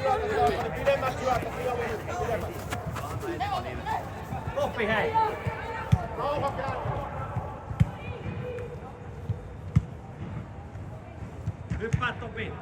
syötä, se oli pidemmät syötä, pidemmät. Koppi hei! Rauha käy. Hyppää Topi!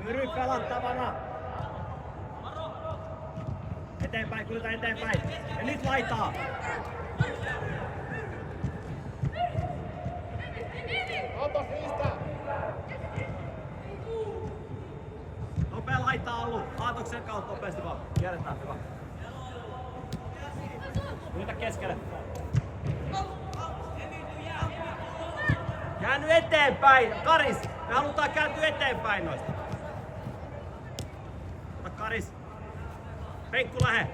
Myry pelattavana. Eteenpäin, kulta eteenpäin. Ja nyt laitaa. Otas niistä. Nopea laittaa Allu. Aatoksen kautta nopeasti vaan. Kierretään, hyvä. Ylitä keskelle. Käänny eteenpäin! Karis! Me halutaan kääntyä eteenpäin noista. Ota Karis. Penkku lähe.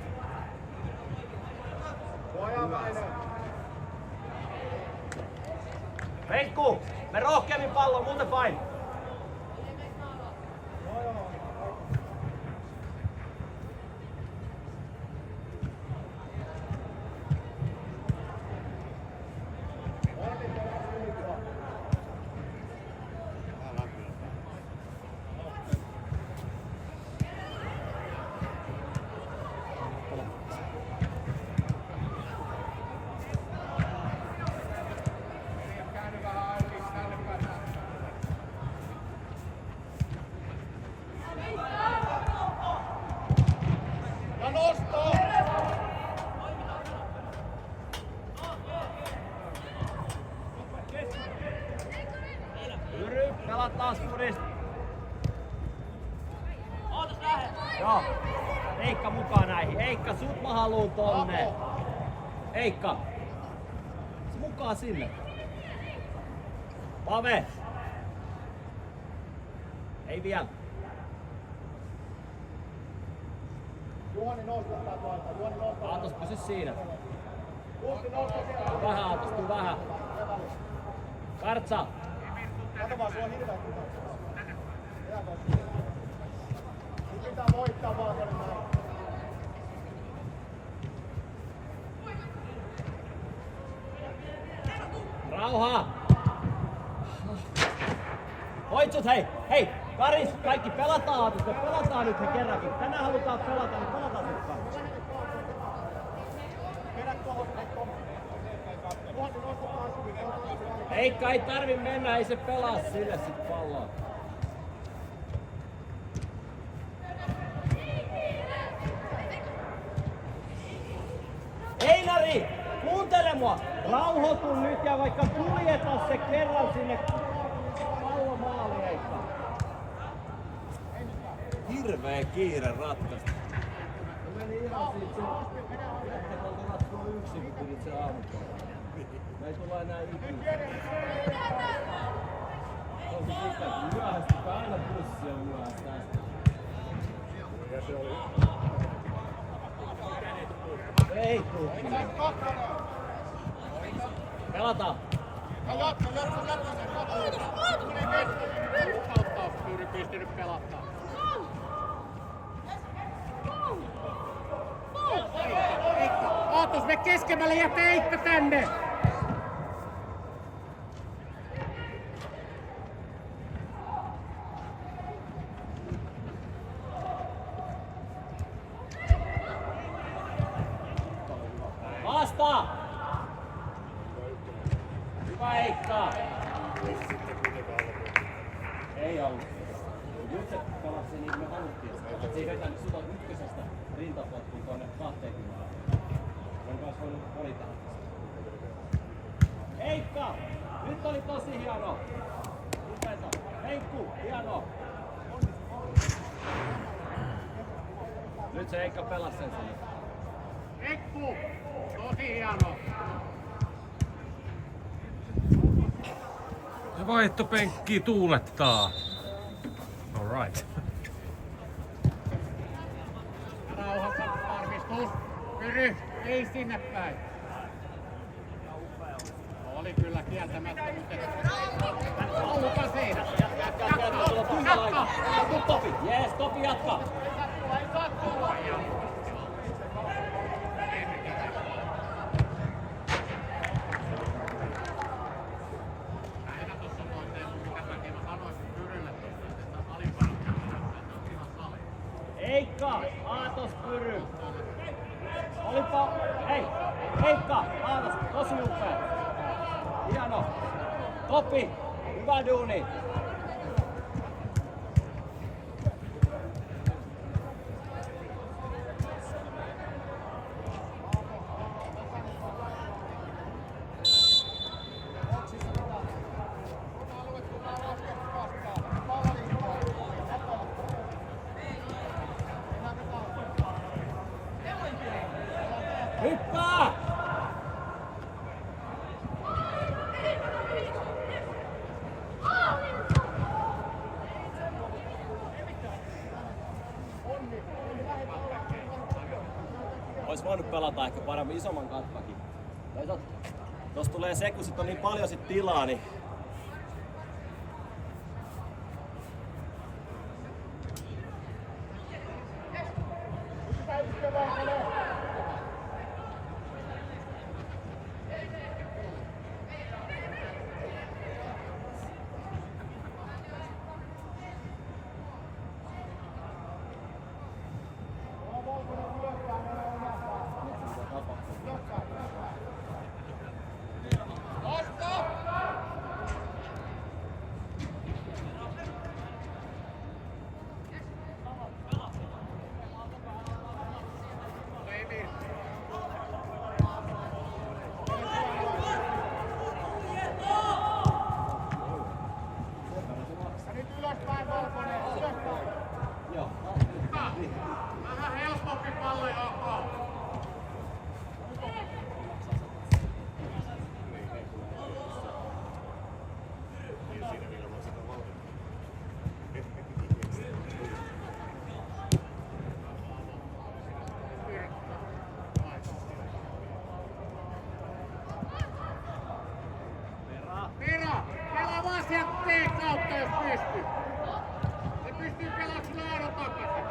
Penkku! Me rohkeammin pallon, muuten vain. Pelaa taas kurista. Ootas lähde. Joo. Eikka mukaan näihin. Eikka, sut mä haluun tonne. Eikka. Se mukaan sinne. Pave. Ei vielä. Juhani nostattaa tuolta. Juhani nostaa. Aatos pysy siinä. Kuusi nostaa siellä. Vähän Aatos, tuu vähän. Kartsa. Kato vaan, sulla on hirveä kuva. Nyt pitää voittaa vaan tuonne näin. Rauha! Hoitsut hei! Hei! Karis, kaikki pelataan! Me pelataan nyt he kerrankin. Tänään halutaan pelata, niin pelataan nyt kaikki. Eikka ei tarvi mennä, ei se pelaa sille sit palloa. Einari! Kuuntele mua! Rauhoitu nyt ja vaikka kuljeta se kerran sinne pallomaaliin, Eikka. Hirveä kiire ratkaista. Se meni ihan siitä sun... Jätkät oltu ratkoa yksin, kun pidit sen aamupäivän. Me ei tulla enää ikinä. Se on se sitä, kun myöhästi, aina bussia myöhästä. Ja se oli... Ei tuu. Pelataan. Jatka sen lupauttaa, Pyri pystynyt pelattaa. Aatos, me keskemmälle ja Eikka tänne! Vasta! Hyvä Eikka! Ei ollut. Nyt se pelasi niin kuin me haluttiin. Se ei vetänyt sut ykkösestä rintapotkuun tuonne 20. On myös voinut valita. Eikka! Nyt oli tosi hieno! Upeeta! Heikku! Hieno! Nyt se Heikka pelasi sen sinne. Ekku! Tosi hieno. Ja vaihtopenkki tuulettaa. All right. Rauhassa varmistus. Pyry, ei sinne päin. Oli kyllä kieltämättä, mutta ollutpa siinä. Jatka! Topi! Jees, Topi jatka! Ei saa tulla. Aina tossa noin tein, mitä mäkin mä sanoisin Pyrylle tossa, että alipäällä on ihan sali. Heikka! Aatos Pyry! Olipa... Hei! Heikka! Aatos! Tosi upea! Hieno! Topi! Hyvä duuni! Hyppää! Ois voinut pelata ehkä paremmin isomman katkakin. Tossa tulee se, kun sit on niin paljon sit tilaa, niin Vähän helpompi pallo, Jaakko. Mira, pelaa vaan sieltä T-kautta, jos pystyy. Se pystyy pelaamaan sinne aina takaisin.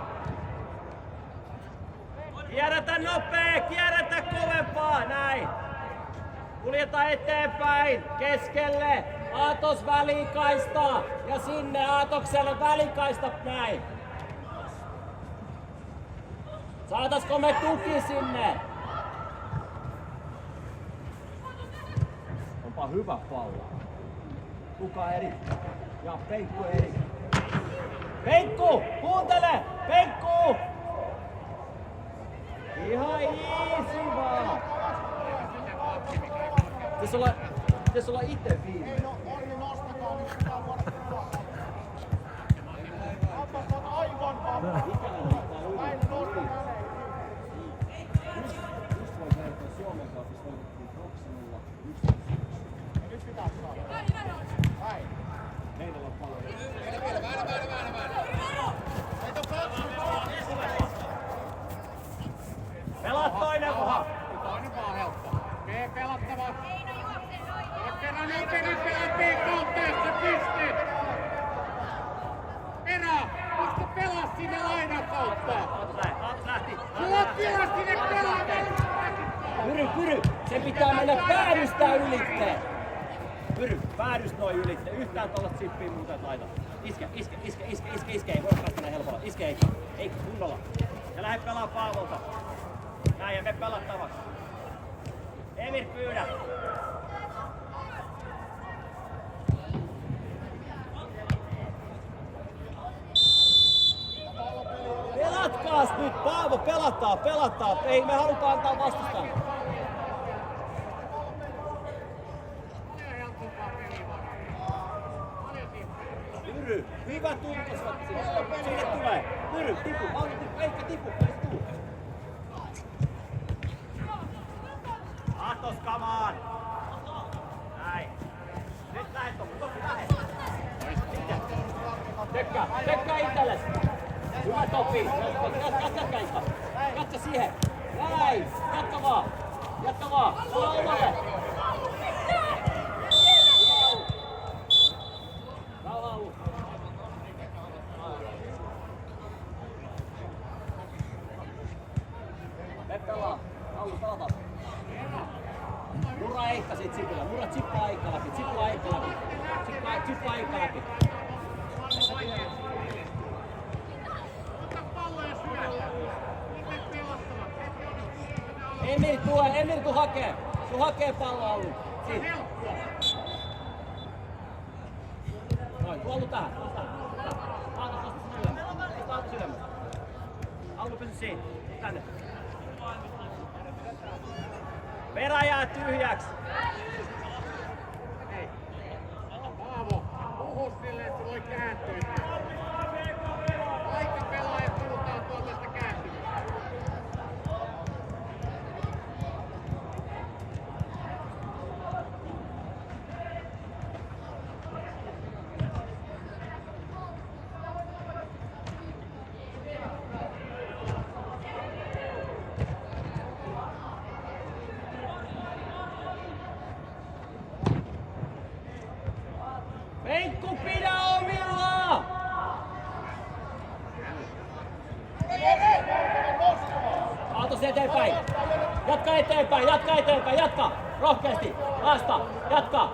kierrätä nopee, kierrätä kovempaa, näin. Kuljeta eteenpäin, keskelle, Aatos välikaista ja sinne Aatokselle välikaista, näin. Saataisiko me tuki sinne? Onpa hyvä pallo. Kuka eri? Ja Penkku eri. Penkku, kuuntele! Penkku! Ihan easy vaan! Pitäis olla ite viime. Ei no, Olli nostakaa, niin pitää vuoda tulossa. Aatos on aivan vapaa. Näin nostakaa. Just voi vertaa Suomen kanssa, jos voitettiin 2-0, 1-1. Nyt pitää saada. Näin. Meillä on paljon. Pelaa toinen vaan! Toinen vaan helppo. B pelattava. Oot kerran nopeammin pelaa B-kautta, jos sä pystyt. Mira, miksi sä pelaa sinne laidan kautta? Aatos lähti! Sulla on tilaa sinne pelaa. Pyry! Sen pitää mennä päädystää ylitteen! Pyry, päädyst noin ylitte. Yhtään tuolla zippiin muuta et laita. Iske! Ei voi päästä näin helpolla. Iske Eikka kunnolla. Ja lähde pelaa Paavolta. Näin ja me pelattavaksi. Emir pyydä! Pelatkaas nyt, Paavo, pelataan. Ei me haluta antaa vastustaa. Paljon helpompaa peliä vaan. Paljon simppeliä. Pyry! Hyvä tuntus. Sinne tulee. Pyry, tipu. Auli tipu. Eikä tipu. Ei se tuu. Atos, come on. Näin. Nyt lähet Topi, lähet. Tekkaa itsellesi. Hyvä Topi. Jatka Iska. Jatka siihen. Näin. Jatka vaan. Sulla on omalle. Rauha Allu. Pelaa. Allu, pelataan. Murra Eikka sit Sipilä. Murra chippaa Eikka läpi. Chippaa Eikka läpi. Emil tuu hakee. Tuu hakee palloa Allu. Siitä. Noin, tuu Allu tähän. Aatos ylemmäs. Allu pysy siinä. Tänne. Perä jää tyhjäks. Hei. Paavo, puhu silleen, että se voi kääntyä. Kaikki pelaajat puhutaan tuolta sitä kääntymistä. Veikku, pidä omilla! Aatos eteenpäin! Jatka eteenpäin! Jatka! Rohkeasti! Vasta! Jatka!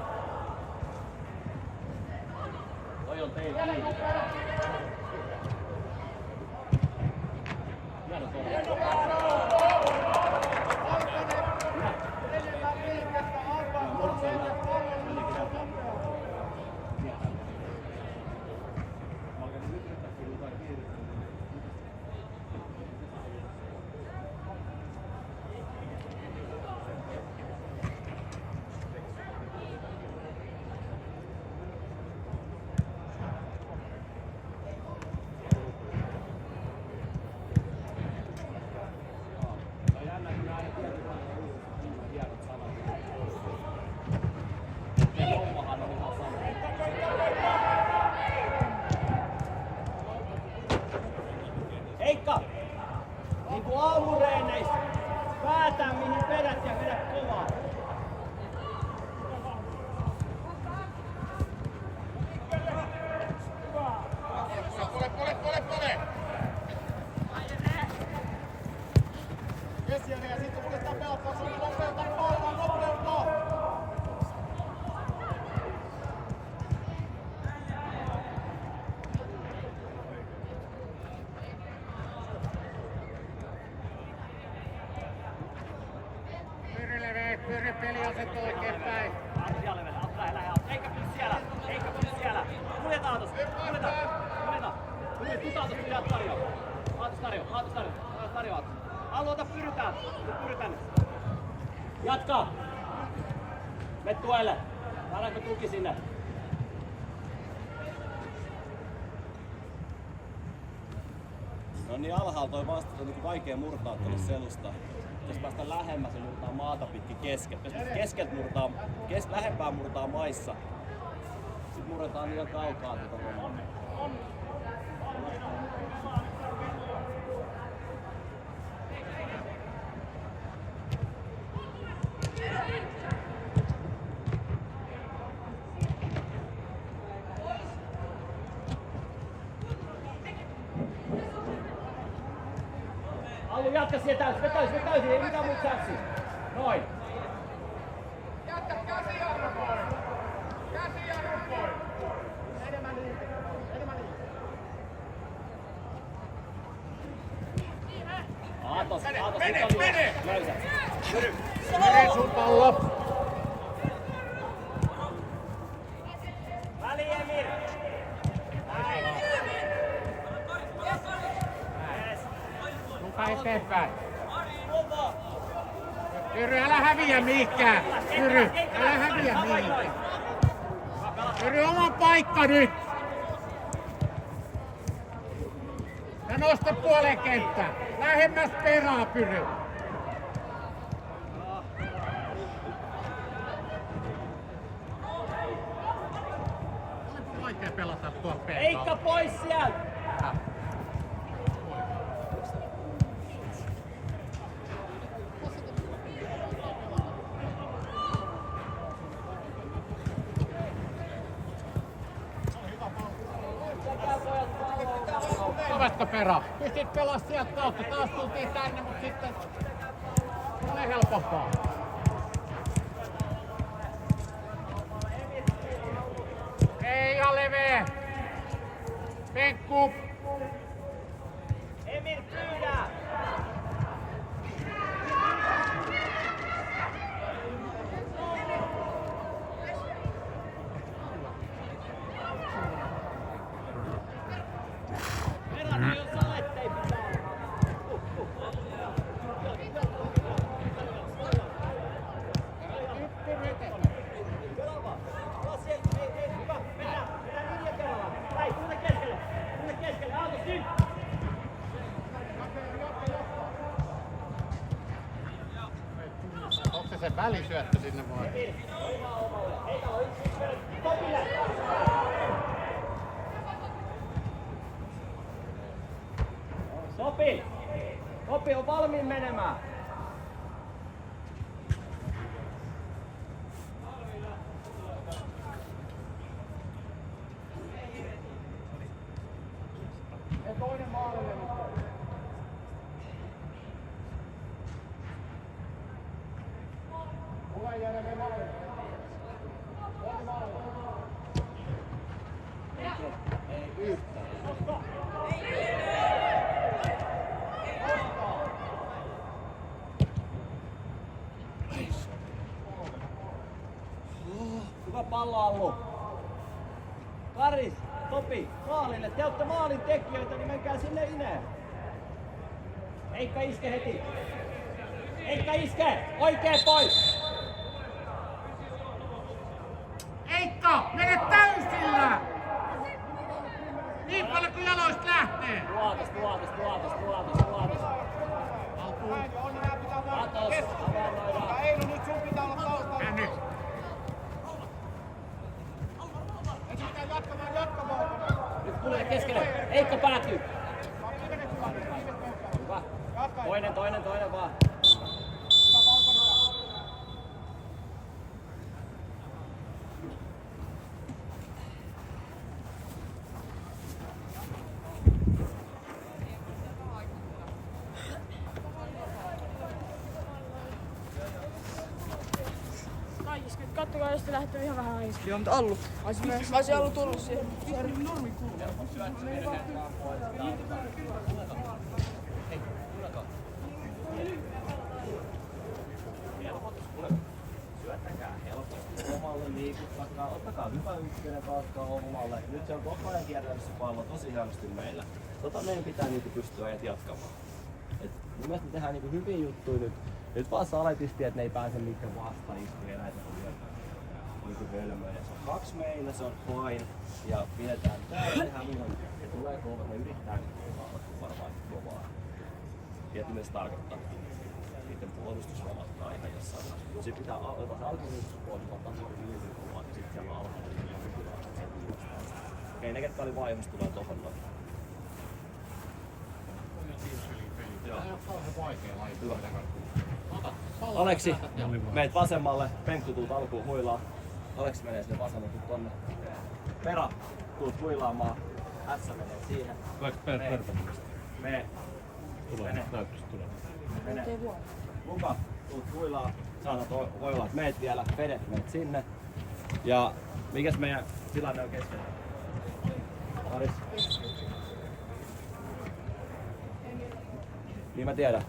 Toi on teillä. Hieno Heikka! Niinku aamureeneissä. Päätä mihin vedät ja vedä kovaa. Pole! Kesiäinen ja sitten uudestaan pelattua. Se on nopeutta. Pyöri peliasetto oikein päin. Asialle vedä, lähe. Eikä pysy siellä. Kuljeta Aatos. Kuljeta. Nyt Aatos pitää tarjoa. Aatos tarjoa. Aloita pyritään. Jatka. Me tuelle. Saadaanko tuki sinne? No niin alhaalla toi vastus on niin vaikea murtaa tuolle selusta. Jos päästä lähemmäs ja murtaa maata pitkin keskeltä murtaa, lähempää murtaa maissa. Sitten murretaan liian kaukaa tuota hommaa. Allu, jatka siihen täysin, ei mitään muuta säpsiä. Noin. Jättä käsijarru pois. Enemmän liikettä. Aatos, Mene! löysä. Mene sun pallo. Väli Emir. Näin. Suka eteenpäin. Pyry, älä häviä mihinkään. Pyry, älä häviä mihinkään. Pyry, oma paikka nyt. nosta puolen kenttää. Lähemmäs perää pyry. Olipa vaikea pelata tuolla penkalla. Eikka pois sieltä! Ovetko perä? Pystyt pelaa sieltä kautta. Taas tultiin tänne, mutta sitten ole helpompaa. Ei ihan leveä. Penkku. Emil pyydä! Verran, jos olet, ei pitää. Onko se välisyöttö sinne vai? Topi! Topi on valmiin menemään. Ja toinen maalille nyt. Tule Järven maalille. Toinen maalille. Ei yhtään. Hyvä palloallu. Karis, Topi, maalille. Te olette maalin tekijöitä, niin menkää sinne ineen. Eikka iske heti. Eikka iske! Oikein pois! Eikka, mene täysillä! Niin paljon kuin jaloista lähtee! Tuotos. Atos, havainnoidaan. Einu, nyt sun pitää olla taustalla. Nyt. Nyt tulee keskelle. Eikka päätyy. Hyvä. Toinen vaan. Kattokaa, jos te lähdette ihan vähän aiemmin. Joo, mutta Allu. Mä olisin Allu tullut siihen. Syöttäkää helposti omalle, liikuttakaa, ottakaa hyvä ykkönen taaskaan omalle. Nyt se on koko ajan kiertänyt se pallo tosi hienosti meillä. Meidän pitää niinku pystyä jatkamaan. Mun mielestä me tehdään niinku hyviä juttuja nyt. Nyt vaan saletisti, että ne ei pääse niiden vastaiskuja näitä niinku hölmöjä. Se on 2 meillä, se on fine. Ja pidetään täällä tehdään minun. Ja tulee kova, me yrittää varmaan kovaa. Ja myös tarkoittaa. Niiden puolustus romahtaa ihan jossain vaiheessa. Mutta sit pitää alkupuolustuspuolella tasoa ylin kovaa ja sit siellä alhaalla okei, ne ketkä oli vaiheessa tulee tohon noin. Hyvä. Aleksi, meet vasemmalle, Penkku tuut alkuun huilaa. Aleksi menee sinne vasemmalle, tuut tonne. Pera, tuut huilaamaan. S menee siihen. Tuleeko Perpamista? Mene. Tulee, näyttäisi tulee. Mene. Luka, tuut huilaa. Saatat voilat, meet vielä. Vedet, meet sinne. Ja mikäs meidän tilanne on keskellä? Aris. Niin mä tiedän.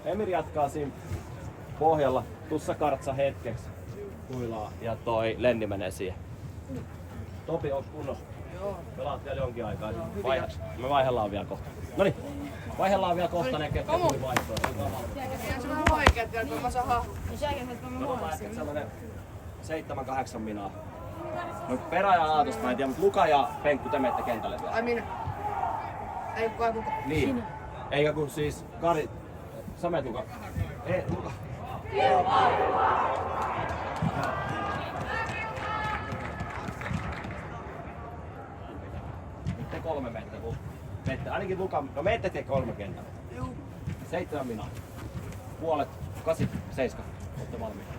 Emir jatkaa siinä pohjalla. Tussa kartsa hetkeksi. Huilaa ja toi Lenni menee siihen. Topi, onks kunnossa? Joo. Pelaat vielä jonkin aikaa. Me vaihdellaan vielä kohta. Noniin. Vaihdellaan vielä kohta ne, ketkä tuli vaihtoon. Se on vähän vaikea, kun mä saan hahmoa. Otetaan ehkä sellainen 7-8 minaa. No Perä ja Aatosta mä en tiedä, mutta Luka ja Penkku te menette kentälle vielä. Ai minä. Ei kukaan. Niin. Eikä kun siis Kari... Samet Luka. Ei, Luka. Nyt te 3 menette, kun menette. Ainakin Luka... No menette te 3 kentällä. Juu. 7 minä. Puolet, 8, 7. Olette valmiita.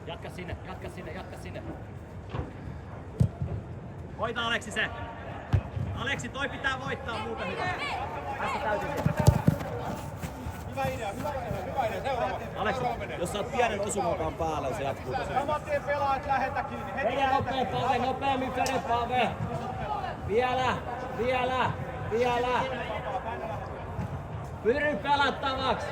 Jatka sinne, jatka sinne, jatka sinne. Voita Aleksi se. Aleksi, toi pitää voittaa muuta hyvä. Päästä täysin. Hyvä idea. Seuraava. Aleksi, jos saat pienen osumakaan päällä, se jatkuu tosi. Saman tien pelaat lähetä kiinni. Vedä nopea Pave, nopeammin vedä Pave. Vielä. Pyry pelattavaksi.